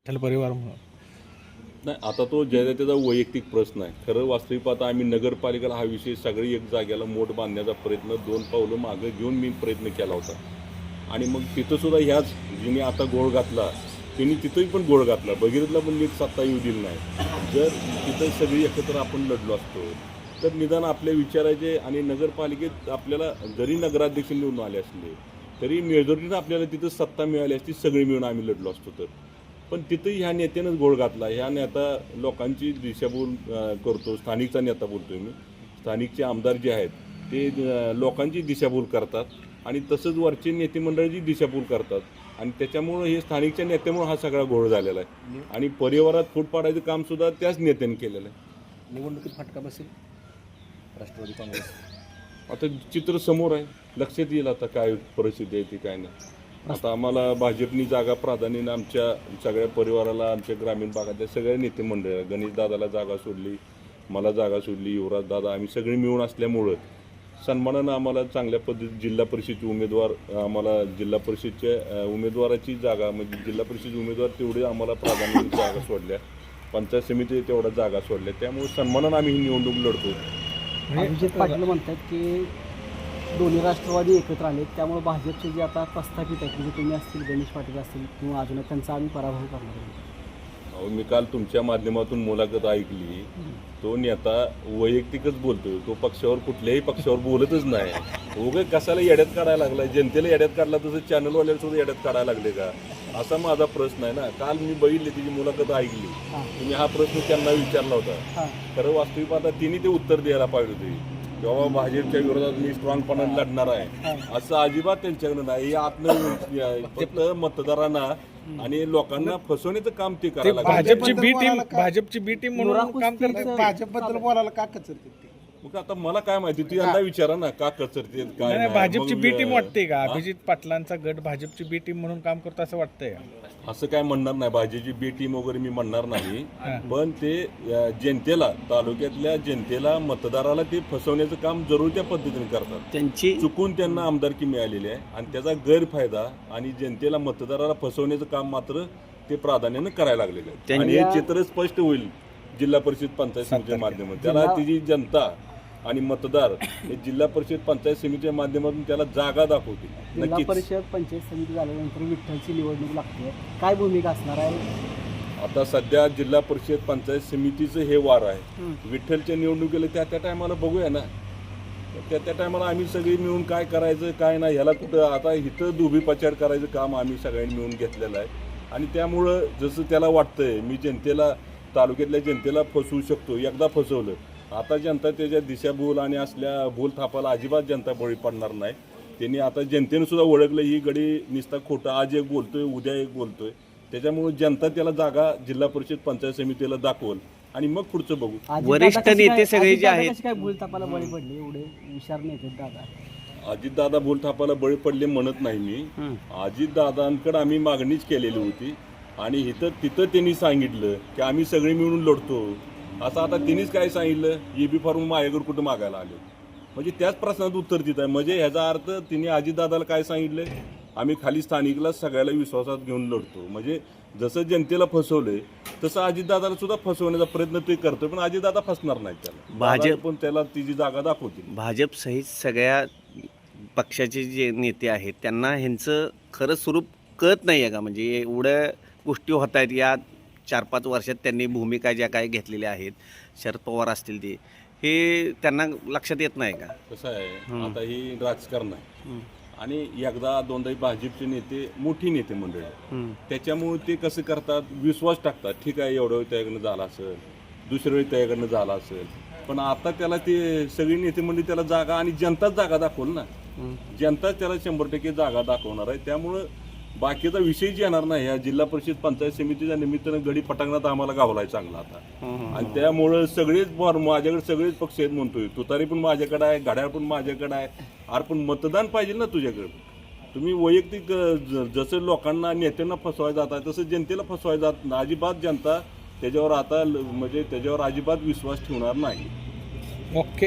परिवार म्हणून नाही, आता तो ज्याचा त्याचा वैयक्तिक प्रश्न आहे. खरं वास्तविक पाहता आम्ही नगरपालिकेला हा विषय सगळी एक जागेला मोठ बांधण्याचा प्रयत्न 2 पावलं मागं घेऊन मी प्रयत्न केला होता. आणि मग तिथंसुद्धा ह्याच जिने आता गोळ घातला त्यांनी तिथंही पण गोळ घातला. भगीरथला पण नीट सत्ता येऊ दिली नाही. जर तिथं सगळी एकत्र आपण लढलो असतो तर निदान आपल्या विचाराचे आणि नगरपालिकेत आपल्याला जरी नगराध्यक्ष निवडून आले असले तरी मेजॉरिटीनं आपल्याला तिथं सत्ता मिळाली असती. सगळी मिळून आम्ही लढलो असतो तर. पण तिथंही ह्या नेत्यानंच गोळ घातला. ह्या नेता लोकांची दिशाभूल करतो. स्थानिकचा नेता बोलतोय मी. स्थानिकचे आमदार जे आहेत ते लोकांची दिशाभूल करतात आणि तसंच वरचे नेते मंडळाची दिशाभूल करतात आणि त्याच्यामुळं हे स्थानिकच्या नेत्यामुळे हा सगळा घोळ झालेला आहे. आणि परिवारात फूट पाडायचं काम सुद्धा त्याच नेत्याने केलेलं आहे. निवडणुकीत फटका बसेल राष्ट्रवादी काँग्रेस. आता चित्र समोर आहे. लक्षात येईल आता काय परिस्थिती आहे ती काय नाही. आता आम्हाला भाजपनी जागा प्राधान्याने आमच्या सगळ्या परिवाराला आमच्या ग्रामीण भागातल्या सगळ्या नेते मंडळ गणेश दादाला जागा सोडली, मला जागा सोडली, युवराज दादा आम्ही सगळी मिळून असल्यामुळं सन्मानानं आम्हाला चांगल्या पद्धतीत जिल्हा परिषदचे उमेदवार आम्हाला जिल्हा परिषदच्या उमेदवाराची जागा म्हणजे जिल्हा परिषद उमेदवार तेवढे आम्हाला प्राधान्याने जागा सोडल्या. पंचायत समिती तेवढ्या जागा सोडल्या. त्यामुळे सन्मानानं आम्ही ही निवडणूक लढतो. अभिजित पाटील म्हणतात की दोन्ही राष्ट्रवादी एकत्र आले त्यामुळे भाजपचे जे आता प्रस्थापित आहेत म्हणजे तुम्ही असतील गणेश पाटील असतील किंवा अजून त्यांचा आम्ही पराभव करणार आहे. अहो, मी काल तुमच्या माध्यमातून मुलाखत ऐकली. तो नेता वैयक्तिकच बोलतोय. तो पक्षावर कुठल्याही पक्षावर बोलतच नाही. उगाच कशाला येड्यात काढायला लागलाय. जनतेला येड्यात काढला तसं चॅनलवाल्याला सुद्धा येड्यात काढायला लागले का असा माझा प्रश्न आहे ना. काल मी बघितली तिची मुलाखत ऐकली. तुम्ही हा प्रश्न त्यांना विचारला होता. खरं वास्तविक आता तिने ते उत्तर द्यायला पाहिजे होते. जेव्हा भाजपच्या विरोधात मी स्ट्रॉंगपणाने लढणार आहे असं अजिबात त्यांच्याकडे नाही. आतनं फक्त मतदारांना आणि लोकांना फसवण्याचं काम ते करायला भाजपची बी टीम म्हणून काम करतात. भाजपबद्दल बोलायला का कचरते ते? मग आता मला काय माहिती तू यांना विचारा ना का कचरते काय नाही. भाजपची मग बी टीम वाटते का? अभिजित पाटलांचा गट भाजपची बी टीम म्हणून काम करतो असं वाटतंय का? असं काय म्हणणार नाही. भाजपची बी टीम वगैरे मी म्हणणार नाही. पण ते जनतेला तालुक्यातल्या जनतेला मतदाराला ते फसवण्याचं काम जरूर त्या पद्धतीने करतात. त्यांची चुकून त्यांना आमदारकी मिळालेली आहे आणि त्याचा गैरफायदा आणि जनतेला मतदाराला फसवण्याचं काम मात्र ते प्राधान्यानं करायला लागलेलं आहे. आणि हे चित्र स्पष्ट होईल जिल्हा परिषद पंचायत समितीच्या माध्यमातून. त्याला तिची जनता आणि मतदार हे जिल्हा परिषद पंचायत समितीच्या माध्यमातून त्याला जागा दाखवतील. जिल्हा परिषद पंचायत समिती झाल्यानंतर विठ्ठलची निवडणूक लागते. काय भूमिका असणार आहे? आता सध्या जिल्हा परिषद पंचायत समितीचं हे वार आहे. विठ्ठलच्या निवडणुकीला त्या टायमाला बघूया ना. त्या टायमाला आम्ही सगळी मिळून काय करायचं काय नाही ह्याला कुठं आता इथं दुभी पचार करायचं काम आम्ही सगळ्यांनी मिळून घेतलेलं आहे. आणि त्यामुळं जसं त्याला वाटतंय मी जनतेला तालुक्यातल्या जनतेला फसवू शकतो. एकदा फसवलं आता जनता त्याच्या दिशाभूल आणि असल्या भूल थापाला अजिबात जनता बळी पडणार नाही. त्यांनी आता जनतेनं सुद्धा ओळखलं ही गडी निस्ता खोटं आज एक बोलतोय उद्या एक बोलतोय. त्याच्यामुळे जनता त्याला जागा जिल्हा परिषद पंचायत समितीला दाखवल आणि मग पुढचं बघू. वरिष्ठ नेते सगळे जे आहेत काय भूल थापाला बळी पडले एवढे हुशार नेते दादा. अजितदादा भूल थापाला बळी पडले म्हणत नाही मी. अजितदादांकडे आम्ही मागणीच केलेली होती आणि तिथं त्यांनी सांगितलं की आम्ही सगळे मिळून लढतो. असं आता तिनेच काय सांगितलं EB फॉर्म माझ्याकडे कुठं मागायला आले. म्हणजे त्याच प्रश्नाचं उत्तर देत आहे. म्हणजे ह्याचा अर्थ तिने अजितदादाला काय सांगितलं आम्ही खाली स्थानिकला सगळ्याला विश्वासात घेऊन लढतो. म्हणजे जसं जनतेला फसवलंय तसं अजितदादाला सुद्धा फसवण्याचा प्रयत्न ते करतो. पण अजितदादा फसणार नाही. त्याला भाजप पण त्याला तिची जागा दाखवतील. भाजप सहित सगळ्या पक्षाचे जे नेते आहेत त्यांना ह्यांचं खरं स्वरूप कळत नाही आहे का? म्हणजे एवढ्या गोष्टी होत आहेत या 4-5 वर्षात त्यांनी भूमिका ज्या काय घेतलेल्या आहेत शरद पवार असतील ते हे त्यांना लक्षात येत नाही का? कसं आहे आता ही राजकारण आहे आणि एकदा दोनदा भाजपचे नेते मोठी नेते मंडळी त्याच्यामुळे ते कसं करतात विश्वास टाकतात. ठीक आहे एवढ्या वेळी त्याकडनं झाला असेल दुसऱ्या वेळी त्याकडनं झाला असेल. पण आता त्याला ते सगळी नेते मंडळी त्याला जागा आणि जनताच जागा दाखवल ना. जनताच त्याला 100% जागा दाखवणार आहे. त्यामुळं बाकीचा विषयच येणार नाही. या जिल्हा परिषद पंचायत समितीच्या निमित्तानं गडी पटांगणात आम्हाला गावलाय चांगला आता. आणि त्यामुळं सगळेच माझ्याकडे सगळेच पक्ष आहेत म्हणतोय. तुतारी पण माझ्याकडे आहे घड्याळ पण माझ्याकडे आहे. अरे पण मतदान पाहिजे ना तुझ्याकडे. तुम्ही वैयक्तिक जसं लोकांना नेत्यांना फसवायला जात आहे तसं जनतेला फसवायला जात अजिबात जनता त्याच्यावर आता म्हणजे त्याच्यावर अजिबात विश्वास ठेवणार नाही. ओके.